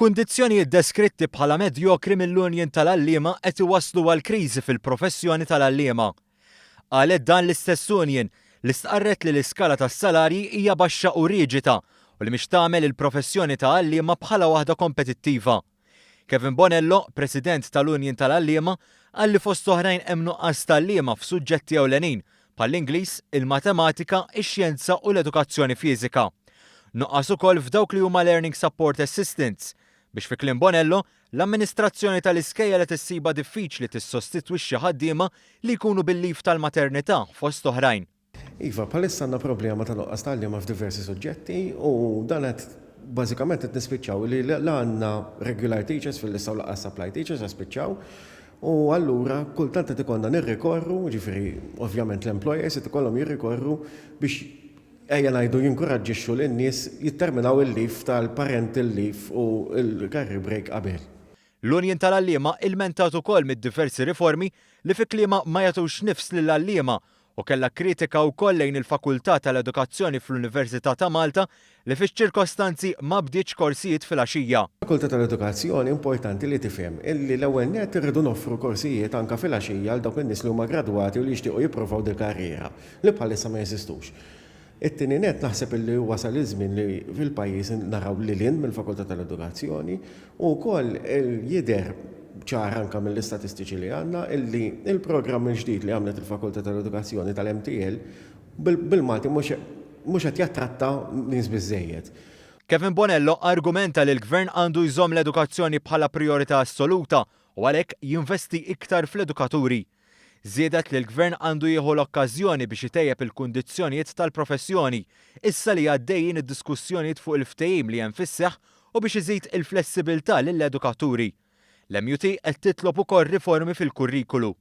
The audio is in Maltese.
Il-kundizzjonijiet deskritti bħala medjokri mill-Unjon tal-Għalliema qed iwasslu għal kriżi fil-professjoni tal-għalliema. Qalet dan l-istess Union li stqarret li l-iskala tas-salarji hija baxxa u riġita u li mhix tagħmel il-professjoni ta' għalliema bħala waħda kompetittiva. Kevin Bonello, President tal-Unjon tal-Għalliema, qal li fost oħrajn hemm nuqqas tal-għalliema f'suġġetti ewlenin bħall-Ingliż, il-Matematika, ix-Xjenza u l-Edukazzjoni Fiżika. Nuqqas ukoll f'dawk li huma Learning Support Assistants biex fi kliem Bonello l-amministrazzjoni tal-iskejjel qed issiba diffiċli tissostitwixxi ħaddiema li jkunu bil-leave tal-maternità fost oħrajn. Iva, bħalissa għandna problema ta' nuqqas tal-għalliema f'diversi suġġetti u dan qed bażikament qed nispiċċaw li għandna regular teachers fil-lista u laqqas supply teachers spiċċaw. U allura kultant qed ikollna nirrikorru, ġifieri ovvjament l-employers qed ikollhom jirrikorru biex ejja ngħidu jinkoraġġixxu lin-nies jitterminaw il-leave tal-parental leave u l-career break qabel. L-Unjon tal-Għalliema ilmentat ukoll mid-diversi riformi li fi kliema ma jagħtux nifs lill-għalliema u kellha kritika wkoll lejn il-Fakultà tal-Edukazzjoni fl-Università ta' Malta li fix-ċirkostanzi ma bdietx korsijiet fil-għaxija. Fakultà tal-Edukazzjoni importanti li tifhem illi l-ewwel nett irridu noffru korsijiet anke fil-għaxija għal dawk in-nies li huma gradwati u li jixtiequ jippruvaw dil-karriera li bħalissa ma jeżistux. It-tieni nett naħseb illi wasal iż-żmien li fil-pajjiż naraw lilin mill-Fakultà tal-Edukazzjoni u wkoll jidher ċar anke mill-istatistiċi li għandna illi il-programm il-ġdid li għamlet il-Fakultà tal-Edukazzjoni tal-MTL bil-Malti mhux qed jattratta nies biżżejjed. Kevin Bonello argumenta li l-Gvern għandu jżomm l-edukazzjoni bħala priorità assoluta u għalhekk jinvesti iktar fl-edukaturi. Żiedet li l-Gvern għandu jieħu l-okkażjoni biex itejjeb il-kundizzjonijiet tal-professjoni, issa li għaddejjin id-diskussjonijiet fuq il-ftehim li hemm fis-seħħ u biex iżid il-flessibilità lill-edukaturi. L-MUT qed titlob ukoll riformi fil-kurrikulu.